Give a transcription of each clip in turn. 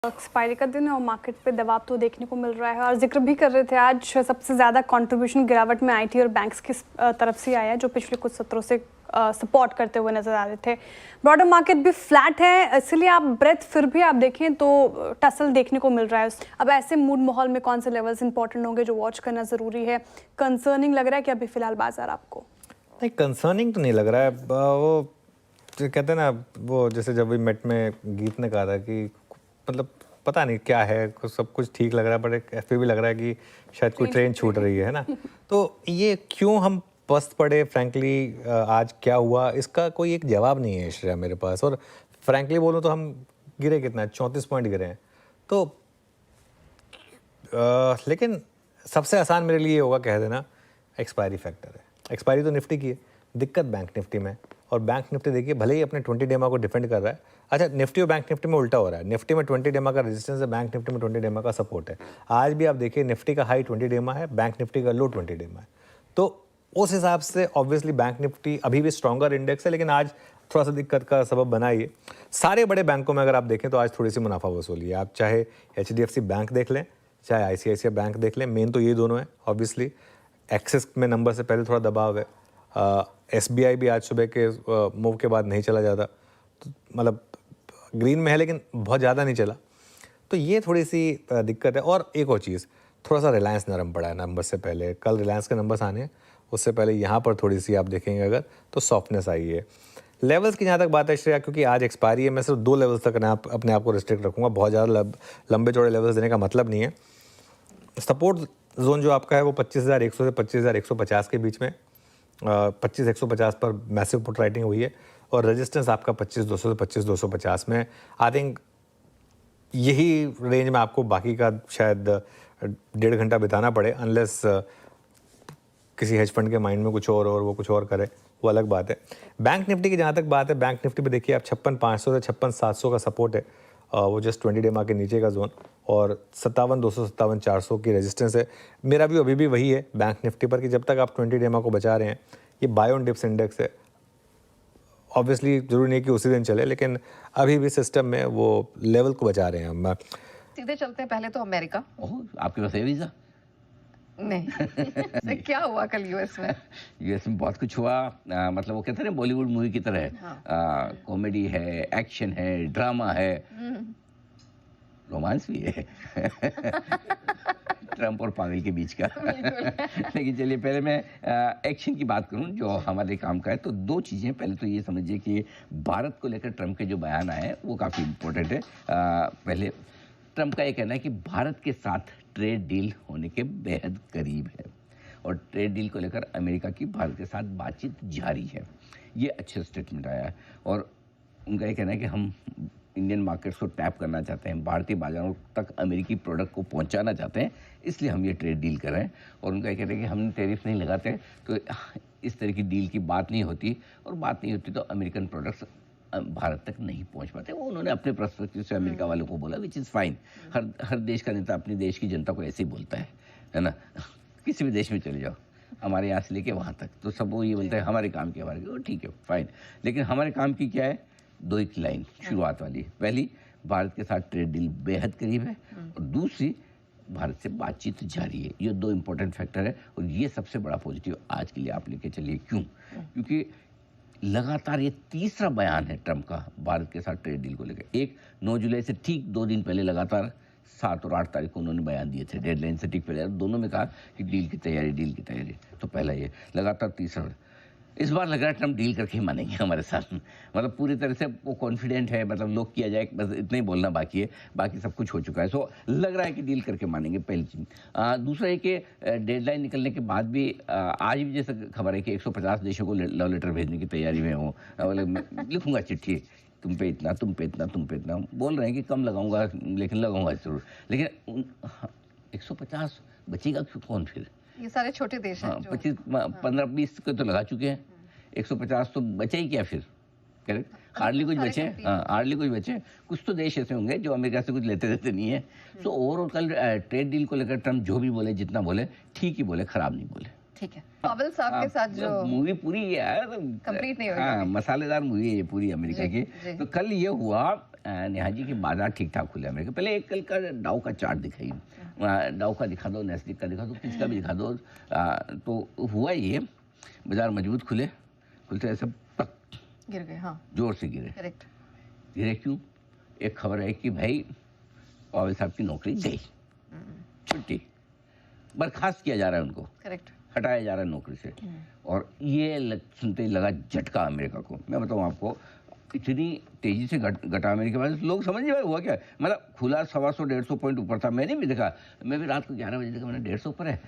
Expiry का दिन है और मार्केट पे दबाव तो देखने को मिल रहा है और जिक्र भी कर रहे थे आज सबसे ज़्यादा कंट्रीब्यूशन गिरावट में आईटी और बैंक्स की तरफ से आया है जो पिछले कुछ सत्रों से सपोर्ट करते हुए नजर आ रहे थे। ब्रॉडर मार्केट भी फ्लैट है, इसलिए आप ब्रेथ फिर भी आप देखें तो टसल देखने को मिल रहा है। अब ऐसे मूड माहौल में कौन से लेवल्स इंपॉर्टेंट होंगे जो वॉच करना ज़रूरी है? कंसर्निंग लग रहा है कि अभी फिलहाल बाजार आपको? नहीं, कंसर्निंग तो नहीं लग रहा है। वो कहते हैं ना, वो जैसे जब भी मेट में गीत ने कहा था कि मतलब पता नहीं क्या है, सब कुछ ठीक लग रहा है बट फिर भी लग रहा है कि शायद कोई ट्रेन छूट रही है ना। तो ये क्यों हम पस्त पड़े, फ्रैंकली आज क्या हुआ, इसका कोई एक जवाब नहीं है श्रेया मेरे पास। और फ्रैंकली बोलूँ तो हम गिरे कितना है, 34 पॉइंट गिरे हैं। तो लेकिन सबसे आसान मेरे लिए होगा कह देना एक्सपायरी फैक्टर है। एक्सपायरी तो निफ्टी की है, दिक्कत बैंक निफ्टी में। और बैंक निफ्टी देखिए भले ही अपने 20 डेमा को डिफेंड कर रहा है। अच्छा, निफ्टी और बैंक निफ्टी में उल्टा हो रहा है। निफ्टी में 20 डेमा का रेजिस्टेंस है, बैंक निफ्टी में 20 डेमा का सपोर्ट है। आज भी आप देखिए निफ्टी का हाई 20 डेमा है, बैंक निफ्टी का लो 20 डेमा है। तो उस हिसाब से ऑब्वियसली बैंक निफ्टी अभी भी स्ट्रॉन्गर इंडेक्स है, लेकिन आज थोड़ा सा दिक्कत का सबब बना ये। सारे बड़े बैंकों में अगर आप देखें तो आज थोड़ी सी मुनाफा वसूली है। आप चाहे HDFC बैंक देख लें, चाहे ICICI बैंक देख लें, मेन तो ये दोनों है ऑब्वियसली। एक्सिस में नंबर से पहले थोड़ा दबाव है। SBI भी आज सुबह के मूव के बाद नहीं चला ज़्यादा, तो मतलब ग्रीन में है लेकिन बहुत ज़्यादा नहीं चला। तो ये थोड़ी सी दिक्कत है। और एक और चीज़, थोड़ा सा रिलायंस नरम पड़ा है नंबर से पहले। कल रिलायंस के नंबर्स आने हैं, उससे पहले यहाँ पर थोड़ी सी आप देखेंगे अगर तो सॉफ्टनेस आई है। लेवल्स की जहाँ तक बात है श्रेया, क्योंकि आज एक्सपायरी है, मैं सिर्फ 2 लेवल्स तक अपने आप को रिस्ट्रिक्ट रखूँगा। बहुत ज़्यादा लंबे चौड़े लेवल्स देने का मतलब नहीं है। सपोर्ट जोन जो आपका है वो 25,100 से 25,150 के बीच में, 25,150 पर मैसिव पुट राइटिंग हुई है। और रेजिस्टेंस आपका 25,200 से 25,250 में। आई थिंक यही रेंज में आपको बाकी का शायद 1.5 घंटा बिताना पड़े, अनलेस किसी हेज फंड के माइंड में कुछ और वो कुछ और करे, वो अलग बात है। बैंक निफ्टी की जहाँ तक बात है, बैंक निफ्टी पे देखिए आप 56,500 से 56,700 का सपोर्ट है, वो जस्ट 20 डेमा के नीचे का जोन, और 57,200 57,400 की रेजिस्टेंस है। मेरा भी अभी भी वही है बैंक निफ्टी पर कि जब तक आप 20 डेमा को बचा रहे हैं, ये बाय ऑन डिप्स इंडेक्स है। ऑब्वियसली जरूरी नहीं कि उसी दिन चले, लेकिन अभी भी सिस्टम में वो लेवल को बचा रहे हैं हम। सीधे चलते हैं पहले तो अमेरिका। ओह, आपके पास है वीजा? नहीं क्या हुआ कल यूएस में? यूएस में बहुत कुछ हुआ। मतलब वो कहते हैं ना बॉलीवुड मूवी की तरह है। हाँ। कॉमेडी है, एक्शन है, ड्रामा है, रोमांस भी है। ट्रम्प और पागल के बीच का। लेकिन चलिए पहले मैं एक्शन की बात करूं जो हमारे काम का है, तो 2 चीज़ें। पहले तो ये समझिए कि भारत को लेकर ट्रम्प के जो बयान आए हैं वो काफ़ी इम्पोर्टेंट है। पहले ट्रम्प का ये कहना है कि भारत के साथ ट्रेड डील होने के बेहद करीब है और ट्रेड डील को लेकर अमेरिका की भारत के साथ बातचीत जारी है। ये अच्छा स्टेटमेंट आया है। और उनका ये कहना है कि हम इंडियन मार्केट्स को टैप करना चाहते हैं, भारतीय बाजारों तक अमेरिकी प्रोडक्ट को पहुंचाना चाहते हैं, इसलिए हम ये ट्रेड डील कर रहे हैं। और उनका ये कहना है कि हम टैरिफ नहीं लगाते तो इस तरह की डील की बात नहीं होती, और बात नहीं होती तो अमेरिकन प्रोडक्ट्स भारत तक नहीं पहुंच पाते। वो उन्होंने अपने पर्सपेक्टिव से अमेरिका वालों को बोला, विच इज़ फाइन। हर देश का नेता अपने देश की जनता को ऐसे ही बोलता है ना। किसी भी देश में चले जाओ, हमारे यहाँ से लेके वहाँ तक, तो सब वो ये बोलते हैं हमारे काम की, हमारे की, ठीक है फाइन। लेकिन हमारे काम की क्या है? 2 एक लाइन शुरुआत वाली। पहली, भारत के साथ ट्रेड डील बेहद करीब है, और दूसरी, भारत से बातचीत जारी है। ये 2 इंपॉर्टेंट फैक्टर है, और ये सबसे बड़ा पॉजिटिव आज के लिए आप लेके चलिए। क्यों? क्योंकि लगातार ये तीसरा बयान है ट्रम्प का भारत के साथ ट्रेड डील को लेकर। एक 9 जुलाई से ठीक 2 दिन पहले लगातार 7 और 8 तारीख को उन्होंने बयान दिए थे, डेडलाइन से ठीक पहले दोनों में कहा कि डील की तैयारी। तो पहला ये, लगातार तीसरा। इस बार लग रहा है ट्रम्प डील करके ही मानेंगे हमारे साथ। मतलब पूरी तरह से वो कॉन्फिडेंट है, मतलब लोग किया जाए, बस इतना ही बोलना बाकी है, बाकी सब कुछ हो चुका है। सो लग रहा है कि डील करके मानेंगे, पहली चीज़। दूसरा है कि डेडलाइन निकलने के बाद भी आज भी जैसे खबर है कि 150 देशों को लव लेटर भेजने की तैयारी में हो। मतलब लिखूंगा चिट्ठी, तुम पे इतना, तुम पे इतना, तुम पे इतना। बोल रहे हैं कि कम लगाऊंगा, लेकिन लगाऊंगा जरूर। लेकिन 150 बचेगा कौन फिर? ये सारे छोटे देश हैं। 25 15-20 को तो लगा चुके हैं, 150 तो बचे ही क्या फिर? करेक्ट, हार्डली कुछ बचे। हाँ, हार्डली कुछ बचे। कुछ तो देश ऐसे होंगे जो अमेरिका से कुछ लेते देते नहीं है। सो ओवरऑल कल ट्रेड डील को लेकर ट्रम्प जो भी बोले, जितना बोले, ठीक ही बोले, खराब नहीं बोले। ठीक है, पावेल साहब के साथ जो मूवी पूरी है यार, कंप्लीट नहीं हुई हाँ, कभी। मसालेदार मूवी है ये पूरी अमेरिका जी, की। जी। तो कल ये हुआ नेहा जी के बाजार ठीक ठाक खुले अमेरिका। पहले एक कल का डाउ का चार्ट दिखाई, डाउ का दिखा दो, नेस्टिक का दिखा दो, किसका भी दिखा दो। तो हुआ ये, बाजार मजबूत खुले, खुलते ऐसे पक गिर गए, हाँ जोर से गिरे। करेक्ट। गिरे क्यों? एक खबर है कि भाई पावेल साहब की नौकरी गई, छुट्टी, बर्खास्त किया जा रहा है उनको, करेक्ट। हटाया जा रहा है नौकरी से। और ये सुनते ही लगा झटका अमेरिका को। मैं बताऊं आपको, इतनी तेजी से घटा अमेरिका के बाद लोग समझ नहीं पाए हुआ क्या। मतलब खुला 125-150 पॉइंट ऊपर था, मैंने भी देखा, मैं भी रात को 11 बजे देखा, मैंने 150 ऊपर है,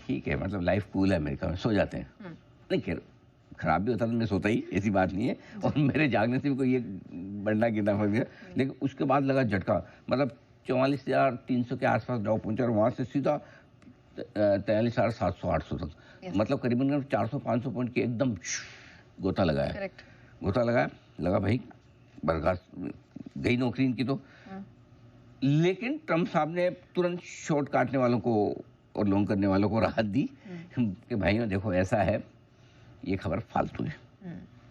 ठीक है, मतलब लाइफ कूल है अमेरिका में, सो जाते हैं। नहीं खैर, खराब भी होता तो मैं सोता ही, ऐसी बात नहीं है, और मेरे जागने से भी कोई ये बढ़ना गिरना फर्क है। लेकिन उसके बाद लगा झटका, मतलब 44,300 के आसपास डाउ पहुंचा और वहाँ से सीधा 43,700-800 तक, मतलब करीबन 400-500 पॉइंट की एकदम गोता लगाया। करेक्ट। गोता लगाया, लगा भाई बर्खास्त गई नौकरी इनकी तो। लेकिन ट्रम्प साहब ने तुरंत शॉर्ट काटने वालों को और लॉन्ग करने वालों को राहत दी कि भाइयों देखो ऐसा है, ये खबर फालतू है,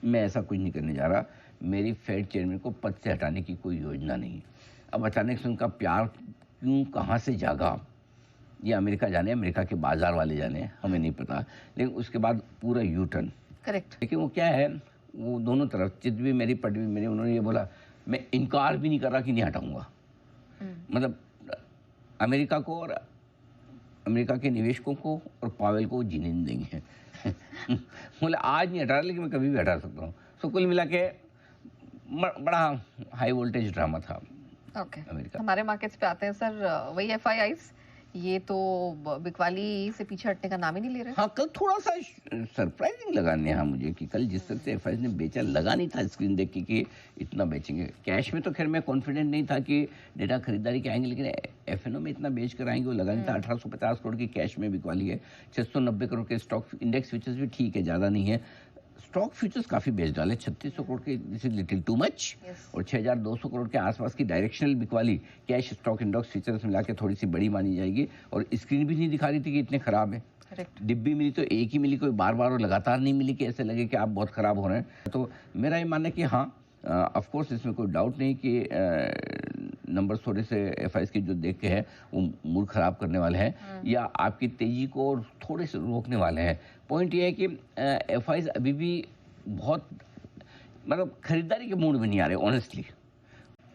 मैं ऐसा कुछ नहीं करने जा रहा, मेरी फेड चेयरमैन को पद से हटाने की कोई योजना नहीं। अब अचानक से उनका प्यार क्यों कहाँ से जागा, ये अमेरिका जाने, अमेरिका के बाजार वाले जाने, हमें नहीं पता। लेकिन उसके बाद पूरा यू टर्न। करेक्ट। लेकिन वो क्या है, वो दोनों तरफ, चित भी मेरी पट भी मेरी, उन्होंने ये बोला मैं इनकार भी नहीं कर रहा कि नहीं हटाऊंगा। मतलब अमेरिका को और अमेरिका के निवेशकों को और पावेल को जीने नहीं देंगे। बोले आज नहीं हटा रहा, लेकिन मैं कभी भी हटा सकता हूँ। सो कुल मिला के बड़ा हाई वोल्टेज ड्रामा था ओके। अमेरिका। हमारे मार्केट्स पे आते हैं सर, वही एफआईआईस, ये तो बिकवाली से पीछे हटने का नाम ही नहीं ले रहे। हाँ, कल थोड़ा सा सरप्राइजिंग लगा नेहा मुझे कि कल जिस तरह से एफआईआईस ने बेचा, लगा नहीं था स्क्रीन देख के कि इतना बेचेंगे। कैश में तो खैर मैं कॉन्फिडेंट नहीं था कि डेटा खरीदारी के आएंगे, लेकिन एफएनओ में इतना बेच कर आएंगे वो लगा नहीं था। 1850 करोड़ की कैश में बिकवाली है, 690 करोड़ के स्टॉक इंडेक्स फ्यूचर्स भी ठीक है, ज़्यादा नहीं है। स्टॉक फ्यूचर्स काफ़ी बेच डाले, 3600 करोड़ के, this is little too much. और 6200 करोड़ के आसपास की डायरेक्शनल बिकवाली कैश स्टॉक इंडेक्स फ्यूचर्स मिला के थोड़ी सी बड़ी मानी जाएगी। और स्क्रीन भी नहीं दिखा रही थी कि इतने खराब है। करेक्ट। डिब्बी मिली तो एक ही मिली, कोई बार बार और लगातार नहीं मिली कि ऐसे लगे कि आप बहुत ख़राब हो रहे हैं। तो मेरा ये मानना है कि हाँ, ऑफ कोर्स इसमें कोई डाउट नहीं कि नंबर थोड़े से एफआईआईस के जो देख के है वो मूड ख़राब करने वाले हैं या आपकी तेज़ी को और थोड़े से रोकने वाले हैं। पॉइंट ये है कि एफआईआईस अभी भी बहुत, मतलब खरीदारी के मूड में नहीं आ रहे ऑनेस्टली।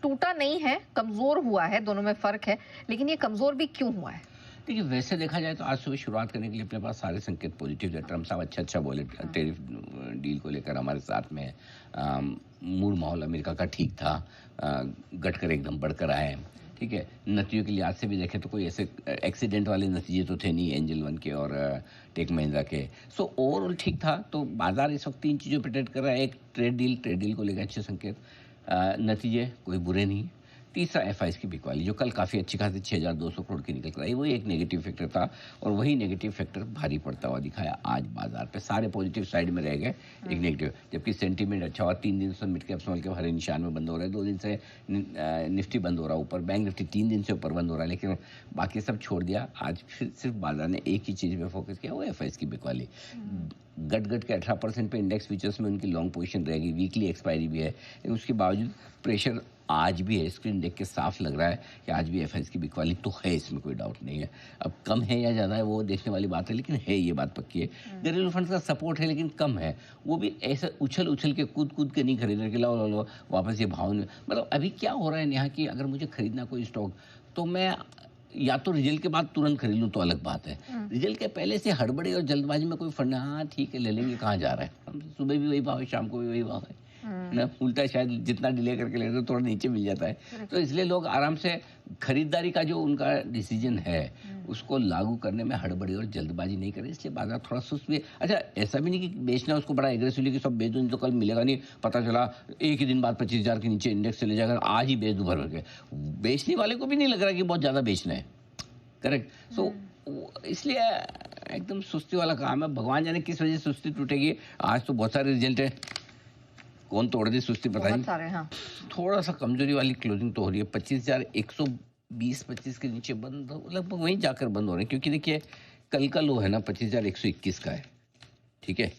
टूटा नहीं है, कमजोर हुआ है, दोनों में फर्क है, लेकिन ये कमजोर भी क्यों हुआ है? देखिए वैसे देखा जाए तो आज सुबह शुरुआत करने के लिए अपने पास सारे संकेत पॉजिटिव थे। ट्रम्प साहब अच्छा बोले टैरिफ डील को लेकर हमारे साथ में। मूड माहौल अमेरिका का ठीक था, घटकर एकदम बढ़कर आए, ठीक है। नतीजों के लिहाज से भी देखें तो कोई ऐसे एक्सीडेंट वाले नतीजे तो थे नहीं एंजल वन के और टेक महिंद्रा के। सो ओवरऑल ठीक था। तो बाजार इस वक्त 3 चीज़ों पर ट्रेड कर रहा है। एक ट्रेड डील को लेकर अच्छे संकेत, नतीजे कोई बुरे नहीं। तीसरा एफआईआईस की बिकवाली जो कल काफ़ी अच्छी खासी 6200 करोड़ की निकल कर आई, वही एक नेगेटिव फैक्टर था और वही नेगेटिव फैक्टर भारी पड़ता हुआ दिखाया आज बाजार पे। सारे पॉजिटिव साइड में रह गए, एक नेगेटिव, जबकि सेंटीमेंट अच्छा हुआ। 3 दिन से मिड कैप स्मॉल कैप हरे निशान में बंद हो रहे हैं, 2 दिन से निफ्टी बंद हो रहा है ऊपर, बैंक निफ्टी 3 दिन से ऊपर बंद हो रहा है, लेकिन बाकी सब छोड़ दिया। आज फिर सिर्फ बाजार ने एक ही चीज़ पे फोकस किया, वो एफआईआईस की बिकवाली। गट के 18% पे इंडेक्स फ्यूचर्स में उनकी लॉन्ग पोजीशन रहेगी, वीकली एक्सपायरी भी है, लेकिन उसके बावजूद प्रेशर आज भी है। स्क्रीन देख के साफ लग रहा है कि आज भी एफआईआईस की बिकवाली तो है, इसमें कोई डाउट नहीं है। अब कम है या ज़्यादा है वो देखने वाली बात है, लेकिन है, ये बात पक्की है। घरेलू फंड्स का सपोर्ट है लेकिन कम है, वो भी ऐसा उछल के कूद के नहीं खरीदने के लो वापस ये भाव नहीं। मतलब अभी क्या हो रहा है यहाँ की, अगर मुझे खरीदना कोई स्टॉक तो मैं या तो रिजल्ट के बाद तुरंत खरीद लूँ तो अलग बात है, रिजल्ट के पहले से हड़बड़ी और जल्दबाजी में कोई फंड, हाँ ठीक है ले लेंगे, कहाँ जा रहा है, सुबह भी वही भाव है, शाम को भी वही भाव है ना, उल्टा शायद जितना डिले करके लेते हो थोड़ा नीचे मिल जाता है। तो इसलिए लोग आराम से खरीदारी का जो उनका डिसीजन है उसको लागू करने में हड़बड़ी और जल्दबाजी नहीं करें, इसलिए बाजार थोड़ा सुस्त भी है। अच्छा ऐसा भी नहीं कि बेचना उसको बड़ा एग्रेसिवली कि सब बेच दो, तो कल मिलेगा नहीं, पता चला एक ही दिन बाद 25,000 के नीचे इंडेक्स चले जाएगा, आज ही बेच दो भर के। बेचने वाले को भी नहीं लग रहा कि बहुत ज़्यादा बेचना है, करेक्ट। सो इसलिए एकदम सुस्ती वाला काम है। भगवान जाने किस वजह से सुस्ती टूटेगी। आज तो बहुत सारे रिजल्ट है, कौन तोड़ दी सुस्ती पता नहीं। सारे, हाँ। थोड़ा सा कमजोरी वाली क्लोजिंग तो हो रही है, 25,120-25 के नीचे बंद, लगभग वहीं जाकर बंद हो रहे हैं। क्योंकि देखिए कल का लो है ना 25,121 का है, ठीक है,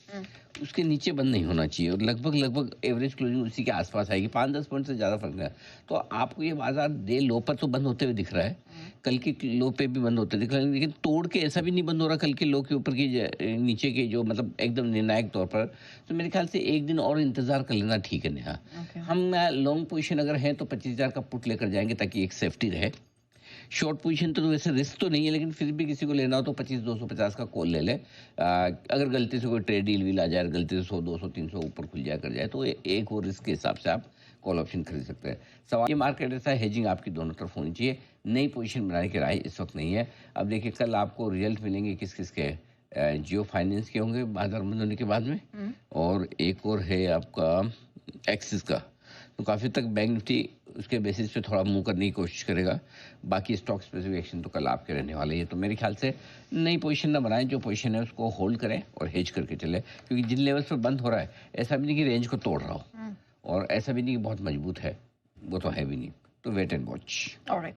उसके नीचे बंद नहीं होना चाहिए और लगभग एवरेज क्लोजिंग उसी के आसपास आएगी, 5-10 पॉइंट से ज़्यादा फर्क नहीं है। तो आपको ये बाजार डे लो पर तो बंद होते हुए दिख रहा है, कल के लो पे भी बंद होते दिख रहा है, लेकिन तोड़ के ऐसा भी नहीं बंद हो रहा कल के लो के ऊपर की नीचे के जो मतलब एकदम निर्णायक तौर पर। तो मेरे ख्याल से एक दिन और इंतजार कर लेना ठीक है नेहा। हम लॉन्ग पोजिशन अगर हैं तो 25,000 का पुट लेकर जाएंगे ताकि एक सेफ्टी रहे। शॉर्ट पोजीशन तो वैसे रिस्क तो नहीं है, लेकिन फिर भी किसी को लेना हो तो 25,250 का कॉल ले ले। अगर गलती से कोई ट्रेड डील भी ला जाए, गलती से 100, 200, 300 ऊपर खुल जाए कर जाए तो एक वो रिस्क के हिसाब से आप कॉल ऑप्शन खरीद सकते हैं। सवाल ये मार्केट ऐसा है, हेजिंग आपकी दोनों तरफ होनी चाहिए, नई पोजीशन बनाने की राय इस वक्त नहीं है। अब देखिए कल आपको रिजल्ट मिलेंगे किस किस के, जियो फाइनेंस के होंगे बाजार बंद होने के बाद में, और एक और है आपका एक्सिस का। तो काफ़ी तक बैंक निफ्टी उसके बेसिस पे थोड़ा मूव करने की कोशिश करेगा। बाकी स्टॉक स्पेसिफिक एक्शन तो कल आपके रहने वाले हैं। तो मेरे ख्याल से नई पोजीशन ना बनाएं, जो पोजीशन है उसको होल्ड करें और हेज करके चले, क्योंकि जिन लेवल्स पर बंद हो रहा है ऐसा भी नहीं कि रेंज को तोड़ रहा हो और ऐसा भी नहीं कि बहुत मजबूत है, वो तो है भी नहीं। तो वेट एंड वॉच। ऑलराइट।